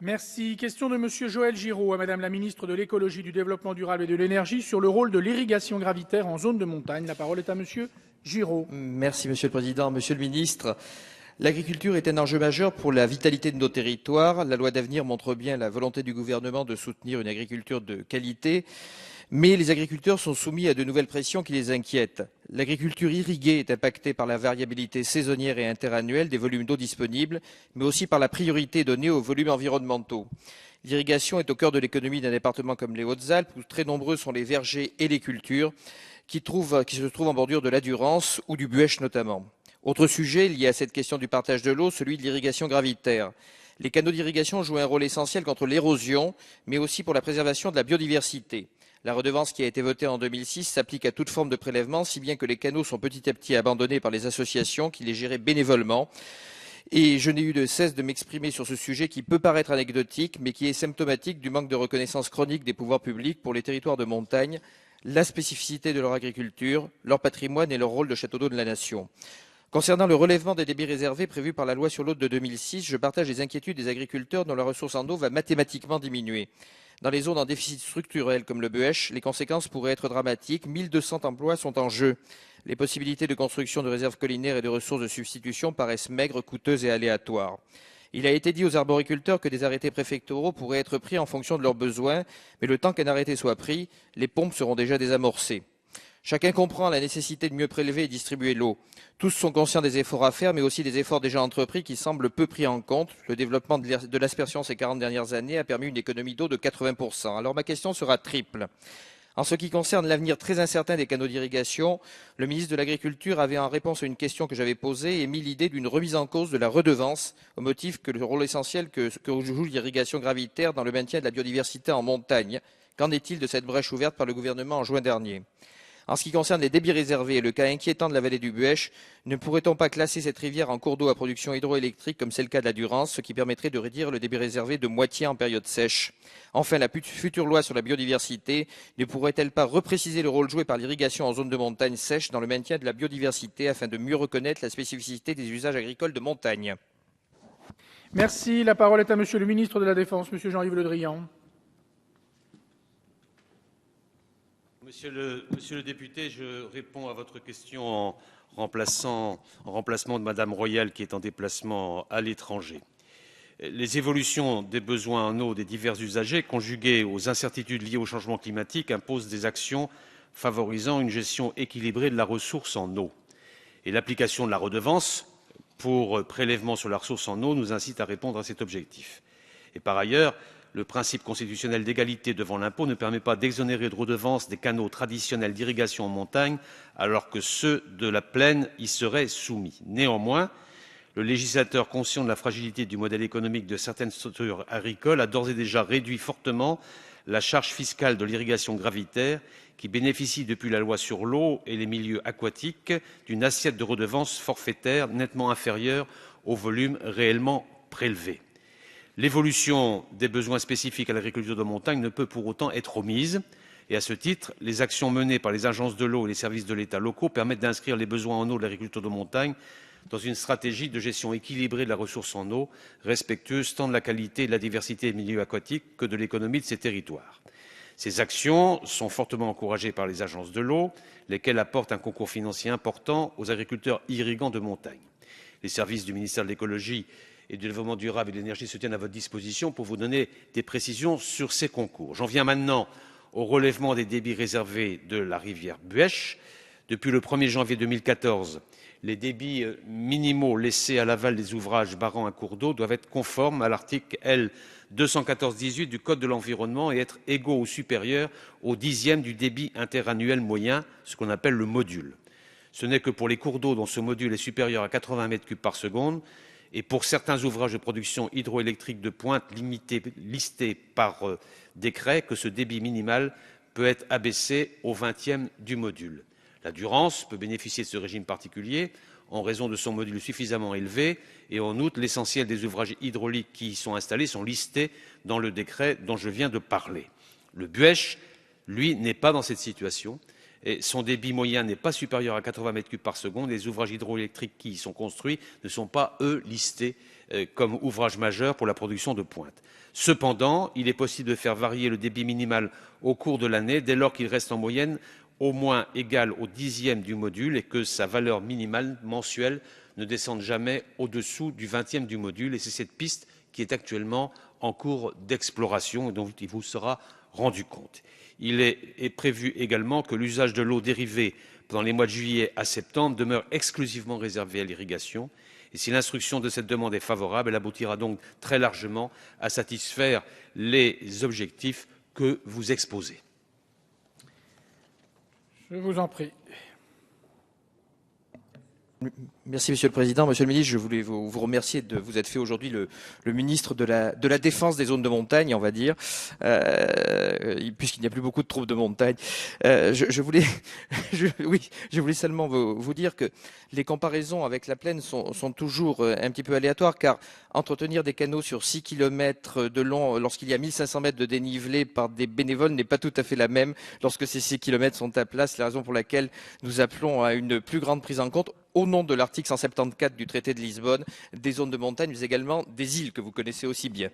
Merci. Question de Monsieur Joël Giraud à Madame la ministre de l'Écologie, du Développement durable et de l'Énergie sur le rôle de l'irrigation gravitaire en zone de montagne. La parole est à Monsieur Giraud. Merci Monsieur le Président. Monsieur le Ministre, l'agriculture est un enjeu majeur pour la vitalité de nos territoires. La loi d'avenir montre bien la volonté du gouvernement de soutenir une agriculture de qualité. Mais les agriculteurs sont soumis à de nouvelles pressions qui les inquiètent. L'agriculture irriguée est impactée par la variabilité saisonnière et interannuelle des volumes d'eau disponibles, mais aussi par la priorité donnée aux volumes environnementaux. L'irrigation est au cœur de l'économie d'un département comme les Hautes-Alpes, où très nombreux sont les vergers et les cultures qui se trouvent en bordure de la Durance ou du Buëch notamment. Autre sujet lié à cette question du partage de l'eau, celui de l'irrigation gravitaire. Les canaux d'irrigation jouent un rôle essentiel contre l'érosion, mais aussi pour la préservation de la biodiversité. La redevance qui a été votée en 2006 s'applique à toute forme de prélèvement, si bien que les canaux sont petit à petit abandonnés par les associations qui les géraient bénévolement. Et je n'ai eu de cesse de m'exprimer sur ce sujet qui peut paraître anecdotique, mais qui est symptomatique du manque de reconnaissance chronique des pouvoirs publics pour les territoires de montagne, la spécificité de leur agriculture, leur patrimoine et leur rôle de château d'eau de la nation. Concernant le relèvement des débits réservés prévu par la loi sur l'eau de 2006, je partage les inquiétudes des agriculteurs dont la ressource en eau va mathématiquement diminuer. Dans les zones en déficit structurel comme le Buëch, les conséquences pourraient être dramatiques. 1200 emplois sont en jeu. Les possibilités de construction de réserves collinaires et de ressources de substitution paraissent maigres, coûteuses et aléatoires. Il a été dit aux arboriculteurs que des arrêtés préfectoraux pourraient être pris en fonction de leurs besoins, mais le temps qu'un arrêté soit pris, les pompes seront déjà désamorcées. Chacun comprend la nécessité de mieux prélever et distribuer l'eau. Tous sont conscients des efforts à faire, mais aussi des efforts déjà entrepris qui semblent peu pris en compte. Le développement de l'aspersion ces 40 dernières années a permis une économie d'eau de 80%. Alors ma question sera triple. En ce qui concerne l'avenir très incertain des canaux d'irrigation, le ministre de l'Agriculture avait, en réponse à une question que j'avais posée, émis l'idée d'une remise en cause de la redevance, au motif que le rôle essentiel que joue l'irrigation gravitaire dans le maintien de la biodiversité en montagne. Qu'en est-il de cette brèche ouverte par le gouvernement en juin dernier ? En ce qui concerne les débits réservés et le cas inquiétant de la vallée du Buëch, ne pourrait-on pas classer cette rivière en cours d'eau à production hydroélectrique comme c'est le cas de la Durance, ce qui permettrait de réduire le débit réservé de moitié en période sèche? Enfin, la future loi sur la biodiversité ne pourrait-elle pas repréciser le rôle joué par l'irrigation en zone de montagne sèche dans le maintien de la biodiversité afin de mieux reconnaître la spécificité des usages agricoles de montagne? Merci. La parole est à Monsieur le ministre de la Défense, Monsieur Jean-Yves Le Drian. Monsieur le député, je réponds à votre question en remplacement de Madame Royal qui est en déplacement à l'étranger. Les évolutions des besoins en eau des divers usagers, conjuguées aux incertitudes liées au changement climatique, imposent des actions favorisant une gestion équilibrée de la ressource en eau. Et l'application de la redevance pour prélèvement sur la ressource en eau nous incite à répondre à cet objectif. Et par ailleurs, le principe constitutionnel d'égalité devant l'impôt ne permet pas d'exonérer de redevance des canaux traditionnels d'irrigation en montagne, alors que ceux de la plaine y seraient soumis. Néanmoins, le législateur, conscient de la fragilité du modèle économique de certaines structures agricoles, a d'ores et déjà réduit fortement la charge fiscale de l'irrigation gravitaire, qui bénéficie depuis la loi sur l'eau et les milieux aquatiques d'une assiette de redevance forfaitaire nettement inférieure au volume réellement prélevé. L'évolution des besoins spécifiques à l'agriculture de montagne ne peut pour autant être omise. Et à ce titre, les actions menées par les agences de l'eau et les services de l'État locaux permettent d'inscrire les besoins en eau de l'agriculture de montagne dans une stratégie de gestion équilibrée de la ressource en eau, respectueuse tant de la qualité et de la diversité des milieux aquatiques que de l'économie de ces territoires. Ces actions sont fortement encouragées par les agences de l'eau, lesquelles apportent un concours financier important aux agriculteurs irrigants de montagne. Les services du ministère de l'Écologie et du Développement durable et de l'Énergie se tiennent à votre disposition pour vous donner des précisions sur ces concours. J'en viens maintenant au relèvement des débits réservés de la rivière Buëch. Depuis le 1er janvier 2014, les débits minimaux laissés à l'aval des ouvrages barrant un cours d'eau doivent être conformes à l'article L. 214-18 du Code de l'environnement et être égaux ou supérieurs au dixième du débit interannuel moyen, ce qu'on appelle le module. Ce n'est que pour les cours d'eau dont ce module est supérieur à 80 mètres cubes par seconde et pour certains ouvrages de production hydroélectrique de pointe listés par décret que ce débit minimal peut être abaissé au 20e du module. La Durance peut bénéficier de ce régime particulier en raison de son module suffisamment élevé et en outre, l'essentiel des ouvrages hydrauliques qui y sont installés sont listés dans le décret dont je viens de parler. Le Buëch, lui, n'est pas dans cette situation. Et son débit moyen n'est pas supérieur à 80 mètres cubes par seconde. Les ouvrages hydroélectriques qui y sont construits ne sont pas, eux, listés comme ouvrage majeur pour la production de pointe. Cependant, il est possible de faire varier le débit minimal au cours de l'année dès lors qu'il reste en moyenne au moins égal au dixième du module et que sa valeur minimale mensuelle ne descende jamais au-dessous du 20e du module. Et c'est cette piste qui est actuellement en cours d'exploration et dont il vous sera rendu compte. Il est prévu également que l'usage de l'eau dérivée pendant les mois de juillet à septembre demeure exclusivement réservé à l'irrigation. Et si l'instruction de cette demande est favorable, elle aboutira donc très largement à satisfaire les objectifs que vous exposez. Je vous en prie. Merci Monsieur le Président. Monsieur le Ministre, je voulais vous remercier de vous être fait aujourd'hui le ministre de la Défense des zones de montagne, on va dire, puisqu'il n'y a plus beaucoup de troupes de montagne. Je voulais seulement vous dire que les comparaisons avec la plaine sont toujours un petit peu aléatoires, car entretenir des canaux sur 6 km de long, lorsqu'il y a 1500 mètres de dénivelé par des bénévoles, n'est pas tout à fait la même lorsque ces 6 km sont à plat. C'est la raison pour laquelle nous appelons à une plus grande prise en compte, au nom de l'article 174 du traité de Lisbonne, des zones de montagne, mais également des îles que vous connaissez aussi bien.